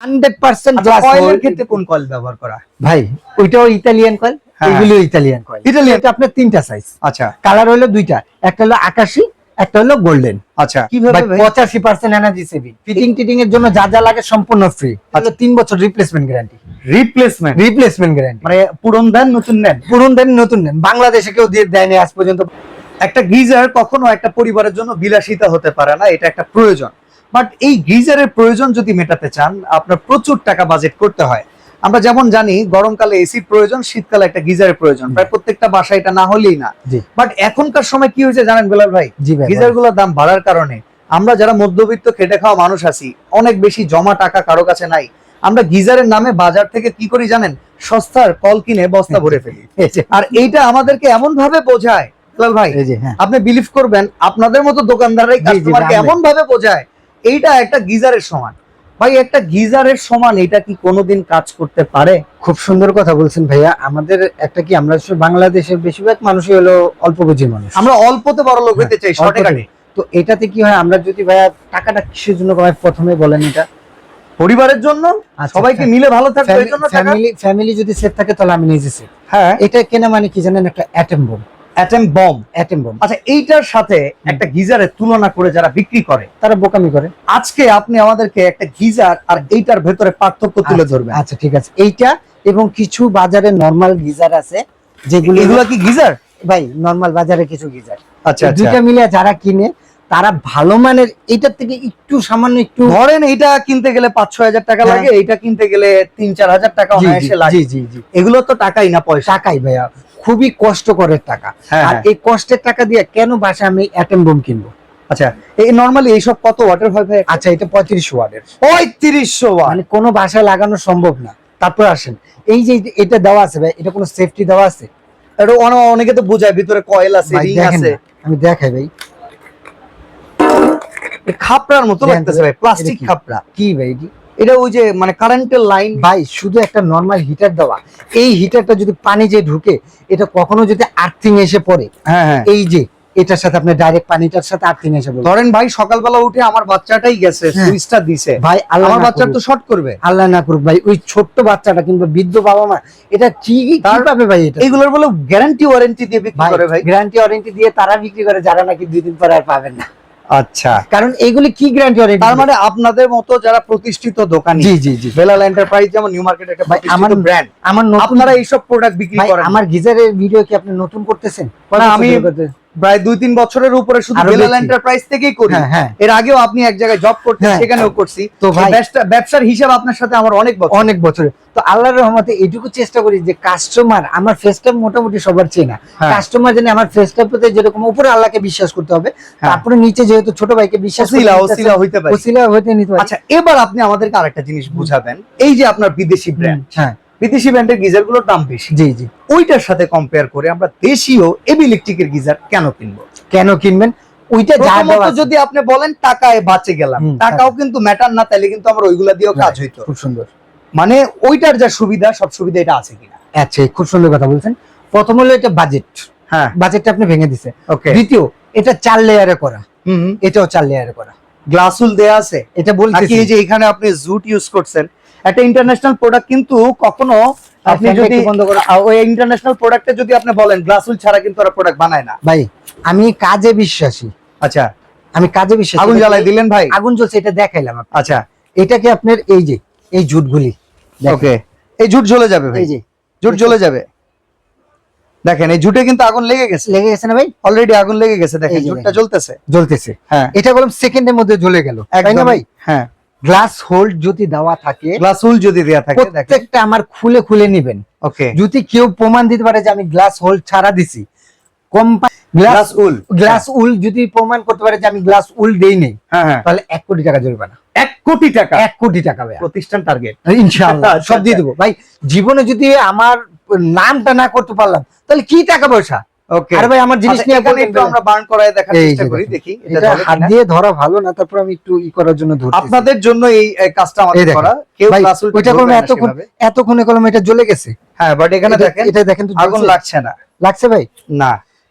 100% glass কয়েলের ক্ষেত্রে কোন কয়েল ব্যবহার করা? ভাই ওইটাও ইতালিয়ান কয়েল, এগুলো ইতালিয়ান কয়েল। এটা আপনার তিনটা সাইজ। আচ্ছা, কালার হলো দুইটা, একটা হলো আকাশী, একটা হলো গোল্ডেন। আচ্ছা, কিভাবে 85% এনার্জি সেভিং। ফিটিং টিটিং এর জন্য যা যা লাগে সম্পূর্ণ ফ্রি। তাহলে 3 বছর রিপ্লেসমেন্ট গ্যারান্টি। রিপ্লেসমেন্ট গ্যারান্টি মানে পুরন দেন নতুন নেন? পুরন দেন নতুন নেন। বাংলাদেশে কেউ দিয়ে দেয়নি আজ পর্যন্ত। একটা গিজার কখনো একটা পরিবারের জন্য বিলাসিতা হতে পারে না, এটা একটা প্রয়োজন। বাট এই গিজারের প্রয়োজন যদি মেটাতে চান, আপনার প্রচুর টাকা বাজেট করতে হয়। আমরা যেমন জানি গরমকালে এসির প্রয়োজন, শীতকালে একটা গিজারের প্রয়োজন, প্রায় প্রত্যেকটা বাসায় এটা না হলেই না। বাট এখনকার সময় কি হয়েছে জানেন বেলাল ভাই? গিজার গুলোর দাম বাড়ার কারণে আমরা যারা মধ্যবিত্ত খেটে খাওয়া মানুষ আছি, অনেক বেশি জমা টাকা কারো কাছে নাই, আমরা গিজারের নামে বাজার থেকে কি করি জানেন? সস্তার কল কিনে বস্তা ভরে ফেলি। আর এইটা আমাদেরকে এমন ভাবে বোঝায় বেলাল ভাই, আপনি বিলিভ করবেন আপনাদের মতো দোকানদাররাই কাস্টমারকে এমন ভাবে বোঝায় এইটা একটা গিজারের সমান। ভাই একটা গিজারের সমান এটা কি কোনোদিন কাজ করতে পারে? খুব সুন্দর কথা বলছেন ভাইয়া। আমাদের একটা কি, আমরা বাংলাদেশের বেশিরভাগ মানুষই হলো অল্প পুঁজি মানুষ, আমরা অল্পতে বড় লোক হইতে চাই শর্টকাটে। তো এটাতে কি হয়, আমরা যদি ভাইয়া টাকাটা কিসের জন্য কমাই প্রথমে বলেন? এটা পরিবারের জন্য, সবাইকে মিলে ভালো থাকবে এর জন্য। ফ্যামিলি যদি সেফ থাকে তাহলে আমি নিজে সেফ। হ্যাঁ, এটা কেনা মানে কি জানেন? একটা অ্যাটম বম। Atom bomb. আচ্ছা, এইটার সাথে একটা গিজারের তুলনা করে যারা বিক্রি করে তারা বোকামি করে। আজকে আপনি আমাদেরকে একটা গিজার আর এইটার ভেতরে পার্থক্য তুলে ধরবেন। আচ্ছা ঠিক আছে। এইটা এবং কিছু বাজারে নরমাল গিজার আছে যেগুলো, এগুলো কি গিজার ভাই? নরমাল বাজারে কিছু গিজার। আচ্ছা, দুইটা মিলে যারা কিনে তারা ভালো মানের, এটার থেকে একটু সামান্য একটু ধরেন এইটা কিনতে গেলে 5-6 হাজার টাকা লাগে, এইটা কিনতে গেলে 3-4 হাজার টাকা অনায়াসে লাগে। জি জি। এগুলো তো টাকাই না পয়সা। টাকাই ভাইয়া, খুবই কষ্টকরের টাকা। আর এই কষ্টের টাকা দিয়ে কেন বাসায় আমি অ্যাটম বম কিনবো? আচ্ছা, এই নরমালি এইসব কত ওয়াটের হয় ভাই? আচ্ছা, এটা 3500 ওয়াটের। 3500 ওয়াট মানে কোনো বাসায় লাগানো সম্ভব না। তারপর আসেন, এই যে এটা দেওয়া আছে ভাই, এটা কোনো সেফটি দেওয়া আছে? এটা অনেকে তো বোঝায় ভিতরে কয়েল আছে, রিং আছে। আমি দেখাই ভাই, খাপড়ার মতো লাগতেছে ভাই, প্লাস্টিক খাপড়া। কি ভাই এটা ওই যে মানে কারেন্টের লাইন ভাই? শুধু একটা নরমাল হিটার দেওয়া। এই হিটারটা যদি পানি যে ঢুকে, এটা কখনো যদি আর্থিং এসে পড়ে, এই যে এটার সাথে আপনি ডাইরেক্ট পানিটার সাথে আর্থিং এসে পড়ে, ধরেন ভাই সকালবেলা উঠে আমার বাচ্চাটাই গেছে সুইচটা দিছে ভাই, আমার বাচ্চা তো শর্ট করবে। আল্লাহ না করুক ভাই, ওই ছোট্ট বাচ্চাটা কিংবা বৃদ্ধ বাবা মা এটা কিভাবে ভাই? এটা এগুলোর বলে গ্যারান্টি ওয়ারেন্টি দিয়ে বিক্রি করে ভাই। গ্যারান্টি ওয়ারেন্টি দিয়ে তারা বিক্রি করে যারা নাকি 2 দিন পরে আর পাবেন না। আচ্ছা, কারণ এগুলি কি গ্যারান্টি ওয়ারেন্টি? তার মানে আপনাদের মতো যারা প্রতিষ্ঠিত দোকানি, জি জি জি, বেলাল এন্টারপ্রাইজ যেমন নিউ মার্কেট একটা আমার ব্র্যান্ড, আমার আপনারা এইসব প্রোডাক্ট বিক্রি করেন। আমার গিজারের ভিডিও কি আপনি নতুন করতেছেন? না, আমি প্রায় 2-3 বছরের উপরে শুধু বেলাল এন্টারপ্রাইজ থেকেই করি। এর আগেও আপনি এক জায়গায় জব করতেন, সেখানেও করছি। তো ভাই ব্যবসার হিসাব আপনার সাথে আমার অনেক বছর। তো আল্লাহর রহমতে এইটুকু চেষ্টা করি যে কাস্টমার, আমার ফেসটা মোটামুটি সবার চেনা, কাস্টমার জানে আমার ফেসটার প্রতি যেরকম উপরে আল্লাহকে বিশ্বাস করতে হবে, তারপরে নিচে যেহেতু ছোট ভাইকে বিশ্বাস ওসিলা হইতে পারে, ওসিলা হইতে নিতে পারে। আচ্ছা, এবার আপনি আমাদেরকে আরেকটা জিনিস বুঝাবেন। এই যে আপনার বিদেশি ব্র্যান্ড, বিদেশি ব্র্যান্ডের গিজার গুলোর দাম বেশি, জি জি, ওইটার সাথে কম্পেয়ার করে আমরা দেশীয় এবি ইলেকট্রিকের গিজার কেন কিনবো? কেন কিনবেন? ওইটা যদি আপনি বলেন টাকায় বাঁচে গেলাম, টাকাও কিন্তু ম্যাটার না, তাইলে কিন্তু আমরা ওইগুলা দিয়েও কাজ হইতো। খুব সুন্দর। মানে ওইটার যা সুবিধা, সব সুবিধা এটা আছে কিনা? আচ্ছা, খুব সুন্দর কথা বলছেন। প্রথম হলো এটা বাজেট, বাজেটটা আপনি ভেঙে দিছে। দ্বিতীয়, এটা 4 লেয়ারে করা, এটাও 4 লেয়ারে করা, গ্লাসুল দেয়া আছে। এটা বলতেছি এই যে এখানে আপনি জুট ইউজ করছেন, একটা ইন্টারন্যাশনাল প্রোডাক্ট, কিন্তু কখনো আপনি যদি ওই ইন্টারন্যাশনাল প্রোডাক্টে যদি আপনি বলেন গ্লাসুল ছাড়া কিন্তু ওরা প্রোডাক্ট বানায় না। ভাই আমি কাজে বিশ্বাসী। আচ্ছা, আমি কাজে বিশ্বাসী। আগুন জ্বালাই দিলেন ভাই, আগুন জ্বলছে, এটা দেখাইলাম। আচ্ছা, এটাকে আপনার এই যে এই জুটগুলি, ওকে, এই জুট জ্বলে যাবে ভাই, এই যে জুট জ্বলে যাবে। দেখেন এই জুটে কিন্তু আগুন লেগে গেছে না ভাই? অলরেডি আগুন লেগে গেছে, দেখেন জুটটা জ্বলতেছে। হ্যাঁ, এটা বললাম সেকেন্ডের মধ্যে জ্বলে গেল, তাই না ভাই? হ্যাঁ, গ্লাস হোল্ড যদি দেওয়া থাকে, গ্লাসুল যদি দেয়া থাকে, প্রত্যেকটা আমার খুলে খুলে নেবেন। ওকে, যদি কেউ প্রমাণ দিতে পারে যে আমি গ্লাস হোল্ড ছাড়া দিছি, গ্লাস উল যদি প্রমাণ করতে পারে যে আমি গ্লাস উল দেই নেই, তাহলে 1 কোটি টাকা জরিমানা। 1 কোটি টাকা? 1 কোটি টাকা ভাই, প্রতিষ্ঠান টার্গেট ইনশাআল্লাহ সব দিয়ে দেবো ভাই। জীবনে যদি আমার নামটা না করতে পারলাম তাহলে কি টাকা পয়সা? ওকে, আরে ভাই আমার জিনিস নিয়ে একটু আমরা বার্ন করায় দেখার চেষ্টা করি, দেখি এটা হাত দিয়ে ধরা ভালো না, তারপর আমি একটু করার জন্য ধরছি। আপনাদের জন্য এই কাজটা আমাদের করা। কেউ গ্লাসুল ওইটা করলে এতক্ষণে কলম এটা জ্বলে গেছে। হ্যাঁ, বাট এখানে দেখেন, এটা দেখেন তো আগুন লাগছে না। লাগছে ভাই? না,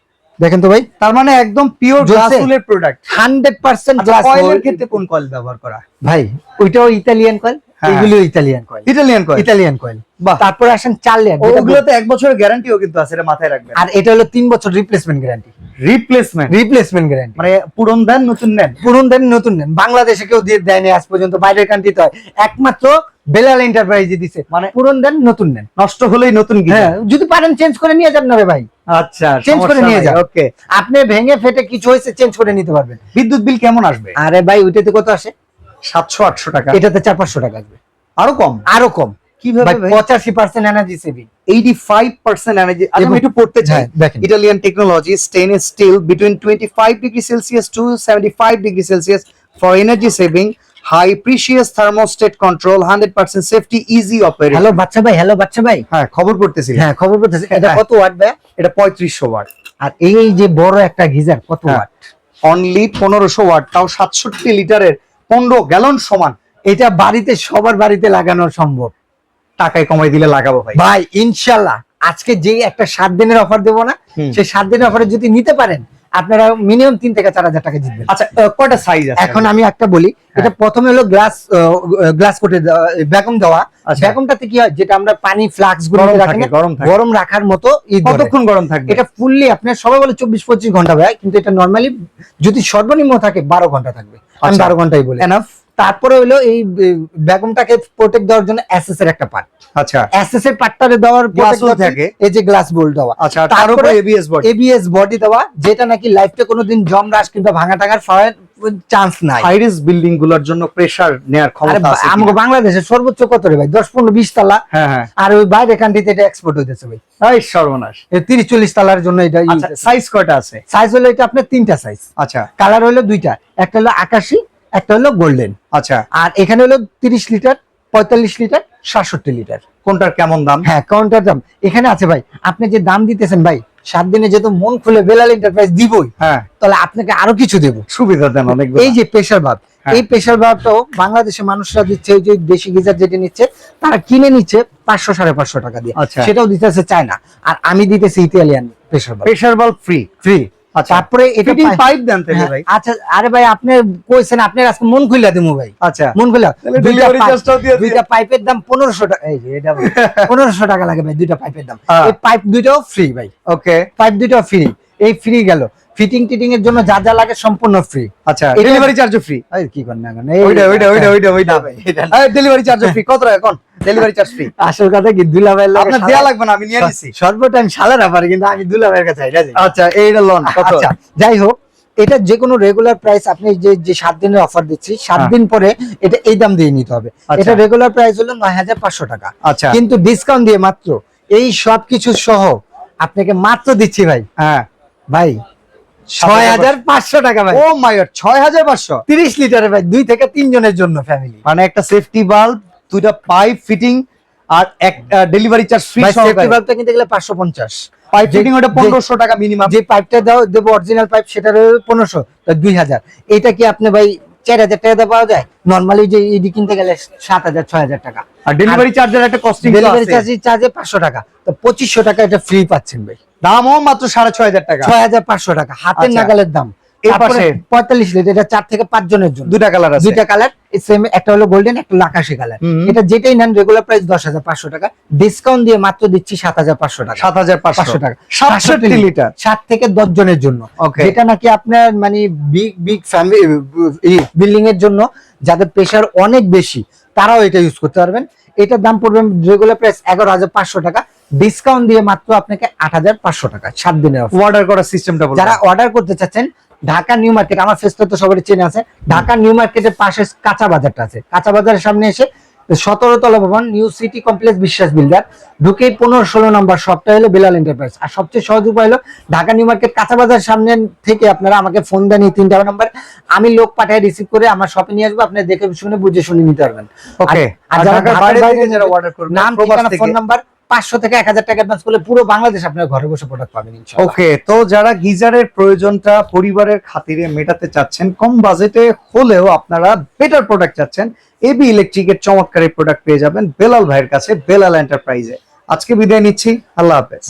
দেখেন তো ভাই, তার মানে একদম পিওর গ্লাসুলের প্রোডাক্ট, 100% গ্লাস। কয়েলের ক্ষেত্রে কোন কয়েল ব্যবহার করা? ভাই ওইটাও ইতালিয়ান কয়েল, হ্যাঁ। এগুলো Italian coil. Italian coil. Italian coil. বাহ। তারপরে আসেন 4 লেয়ার, ওগুলোতে 1 বছরের গ্যারান্টিও কিন্তু আছে, এটা মাথায় রাখবেন। আর এটা হলো 3 বছর রিপ্লেসমেন্ট গ্যারান্টি। রিপ্লেসমেন্ট গ্যারান্টি মানে পুরন দেন নতুন নেন। পুরন দেন নতুন নেন। বাংলাদেশে কেউ দিয়ে দেয়নি আজ পর্যন্ত, বাইরের কান্ট্রিতে হয়, একমাত্র বেলাল এন্টারপ্রাইজে দিছে। মানে পুরন দেন নতুন নেন, নষ্ট হলেই নতুন হ্যাঁ গিজার। যদি পারেন চেঞ্জ করে নিয়ে যান না রে ভাই। আচ্ছা, চেঞ্জ করে নিয়ে যান। ওকে। আপনি ভেঙে ফেটে কিছু হয়েছে চেঞ্জ করে নিতে পারবেন। বিদ্যুৎ বিল কেমন আসবে? আরে ভাই ওইটাতে কত আসে? 700-800 টাকা। এটাতে 400-500 টাকা আসবে। আরো কম? আরো কম। কিভাবে ভাই? 85% এনার্জি সেভিং, 85% এনার্জি। আমি একটু পড়তে চাই। দেখেন Italian technology, stainless steel, between 25 degree Celsius to 75 degree Celsius for energy saving, high precious thermostat control, 100% safety, easy operation. Hello বাচ্চা ভাই, হ্যালো বাচ্চা ভাই। হ্যাঁ, খবর পড়তেছি। হ্যাঁ খবর বলতেছি। এটা কত ওয়াট ভাই? এটা 3500 ওয়াট। আর এই যে বড় একটা গিজার কত ওয়াট? অনলি 1500 ওয়াট, তাও 67 লিটারের 15 গ্যালন সমান। এটা বাড়িতে সবার বাড়িতে লাগানো সম্ভব। টাকায় কমাই দিলে লাগাবো ভাই। ভাই ইনশাল্লাহ আজকে যে একটা 7 দিনের অফার দেবো না, সেই 7 দিনের অফারে যদি নিতে পারেন আপনারা মিনিমাম 3 থেকে 4000 টাকা জিতবেন। আচ্ছা, কয়টা সাইজ আছে? এখন আমি একটা বলি, এটা প্রথমে হলো গ্লাস কোটে ভ্যাকুম দেওয়া। ভ্যাকুমটাতে কি হয়, যেটা আমরা পানি ফ্লাক্স গুলো রাখি না, গরম রাখার মতো। কতক্ষণ গরম থাকবে? এটা ফুললি আপনার সবাই বলে 24-25 ঘন্টা ভাই, কিন্তু এটা নরমালি যদি সর্বনিম্ন থাকে 12 ঘন্টা থাকবে। আমি 12 ঘন্টাই বলি এনাফ। তারপরে হলো এই ভ্যাকুমটাকে প্রোটেক্ট দেওয়ার জন্য এসএস এর একটা পার্ট। আচ্ছা, এসএস এর পার্টটারে দেওয়ার থাকে, এই যে গ্লাস বোল্ট দেওয়া। আচ্ছা, তার উপরে এবিএস বডি দেওয়া, যেটা নাকি লাইফে কোনোদিন জম রাশ কিংবা ভাঙা টাঙার চান্স নাই। হাই রিস্ক বিল্ডিং গুলোর জন্য প্রেসার নেয়ার ক্ষমতা আছে। আমাদের বাংলাদেশে সর্বোচ্চ কত রে ভাই? 10-15-20 তালা। হ্যাঁ হ্যাঁ। আর ওই বাইরে কান্ট্রিতে এটা এক্সপোর্ট হইতেছে ভাই। এই সর্বনাশ। 30-40 তালার জন্য এটা। আচ্ছা, সাইজ কয়টা আছে? সাইজ হলো এটা আপনার 3টা সাইজ। আচ্ছা, কালার হলো 2টা, একটা হলো আকাশী, একটা হলো গোল্ডেন। আচ্ছা, আর এখানে হলো 30 লিটার, 45 লিটার, 67 লিটার। কোনটার কেমন দাম? হ্যাঁ কাউন্টার দাম এখানে আছে ভাই। আপনি যে দাম দিতেছেন ভাই, 7 দিনে যেহেতু মন খুলে বেলাল এন্টারপ্রাইজ দিবই, হ্যাঁ, তাহলে আপনাকে আরো কিছু দেব। সুবিধা দেন অনেক। এই যে প্রেসার ভাব, এই প্রেসার ভাবটাও বাংলাদেশের মানুষরা দিচ্ছে, যে দেশি গিজার যেটা নিচ্ছে তারা কিনে নিচ্ছে 500-550 টাকা দিয়ে, সেটাও দিতেছে চায়না। আর আমি দিতেছি ইতালিয়ান প্রেসার ভাব। Pressure valve free. তারপরে এটা পাইপ দেন তাহলে ভাই। আচ্ছা, আরে ভাই আপনি কইছেন আপনি আজকে মন খুলে দেবো ভাই। আচ্ছা, মন খুলে ডেলিভারি চার্জটাও দিয়ে দিন। দুইটা পাইপের দাম 1500 টাকা। এই যে এটা 1500 টাকা লাগে ভাই দুইটা পাইপের দাম। এই পাইপ দুইটাও ফ্রি ভাই। ওকে, পাইপ দুইটাও ফ্রি। এই ফ্রি গেল ফিটিং টিটিং এর জন্য যা যা লাগে সম্পূর্ণ ফ্রি। আচ্ছা, ডেলিভারি চার্জও ফ্রি। এই কি করেন না কেন? ওইটা ভাই। ডেলিভারি চার্জও ফ্রি। কত টাকা কোন? Delivery charge free. আসল কথা কি, দুলাভাইয়ের লাগে আপনার দেয়া লাগবে না, আমি নিয়ে নিছি। সর্বটাইম শালার পারে, কিন্তু আমি দুলাভাইয়ের কাছে এটা যাই। আচ্ছা, এইটা লোন কত? আচ্ছা যাই হোক, এটা যে কোনো রেগুলার প্রাইস আপনি যে 7 দিনের অফার দিচ্ছি, 7 দিন পরে এটা এই দাম দিয়ে নিতে হবে। এটা রেগুলার প্রাইস হলো 9500 টাকা। আচ্ছা, কিন্তু ডিসকাউন্ট দিয়ে মাত্র এই সবকিছু সহ আপনাকে মাত্র দিচ্ছি ভাই, হ্যাঁ ভাই 6500 টাকা ভাই। ও মাই গড, 6500। 30 লিটারের ভাই, 2 থেকে 3 জনের জন্য ফ্যামিলি। মানে একটা সেফটি বাল্ব, দুইটা পাইপ ফিটিং আর একটা ডেলিভারি চার্জ ফ্রি ভাই সেফটি সহকারে। বাল্বটা কিনতে গেলে 550। পাইপ ফিটিং ওটা 1500 টাকা মিনিমাম। যে পাইপটা দাও দেবো অরিজিনাল পাইপ, সেটার 1500, তো 2000। এটা কি আপনি ভাই 4000 টাকা দিয়ে পাওয়া যায়? নরমালি যে ইডি কিনতে গেলে 7000-6000 টাকা। আর ডেলিভারি চার্জের একটা কস্টিং আছে, ডেলিভারি চার্জে 500 টাকা, তো 2500 টাকা এটা ফ্রি পাচ্ছেন ভাই। দামও মাত্র 6500 টাকা। 6500 টাকা হাতের নাগালের দাম। এই তারপরে পাশে 45 লিটার, এটা 4 থেকে 5 জনের জন্য। দুইটা কালার আছে। দুইটা কালার সেম, একটা হলো গোল্ডেন, একটা হলো আকাশী কালার। এটা যেটাই নেন রেগুলার প্রাইস 10500 টাকা, ডিসকাউন্ট দিয়ে মাত্র দিচ্ছি 7500 টাকা। 7500 টাকা 67 লিটার, 7 থেকে 10 জনের জন্য। যেটা নাকি আপনার মানে বিগ ফ্যামিলি বিল্ডিং এর জন্য, যাদের প্রেসার অনেক বেশি, তারাও এটা ইউজ করতে পারবেন। এটার দাম পড়বে রেগুলার প্রাইস 11500 টাকা, ডিসকাউন্ট দিয়ে মাত্র আপনাকে 8500 টাকা 7 দিনের অফার। অর্ডার করার সিস্টেমটা বলুন। যারা অর্ডার করতে চাচ্ছেন, ঢাকা নিউ মার্কেট, আমার ফেসটা তো সবারই চেনা আছে, ঢাকা নিউ মার্কেটের পাশে কাঁচা বাজারটা আছে, কাঁচা বাজারের সামনে এসে 17 তলা ভবন, নিউ সিটি কমপ্লেক্স, বিশ্বাস বিল্ডার, ঢুকেই 15-16 নম্বর শপটা হলো বেলাল এন্টারপ্রাইজ। আর সবচেয়ে সহজ উপায় হলো ঢাকা নিউ মার্কেট কাঁচা বাজার সামনে থেকে আপনারা আমাকে ফোন দেন এই 3টা নাম্বার, আমি লোক পাঠিয়ে রিসিভ করে আমার শপে নিয়ে আসবো, আপনি দেখে শুনে বুঝে শুনে নিতে পারবেন। ওকে, আর যারা ঢাকার বাইরে থেকে যারা অর্ডার করবেন, নাম, ঠিকানা, ফোন নাম্বার, 500 থেকে 1000 টাকা অ্যাডভান্স করলে পুরো বাংলাদেশ আপনার ঘরে বসে প্রোডাক্ট পাবেন ইনশাআল্লাহ। ওকে, তো যারা গিজারের প্রয়োজনটা পরিবারের খাতিরে মেটাতে চাচ্ছেন, কম বাজেটে হলেও আপনারা বেটার প্রোডাক্ট চাচ্ছেন, এবি ইলেকট্রিকের চমৎকার প্রোডাক্ট পেয়ে যাবেন বেলাল ভাইয়ের কাছে, বেলাল এন্টারপ্রাইজে। আজকে বিদায় নিচ্ছি, আল্লাহ হাফেজ।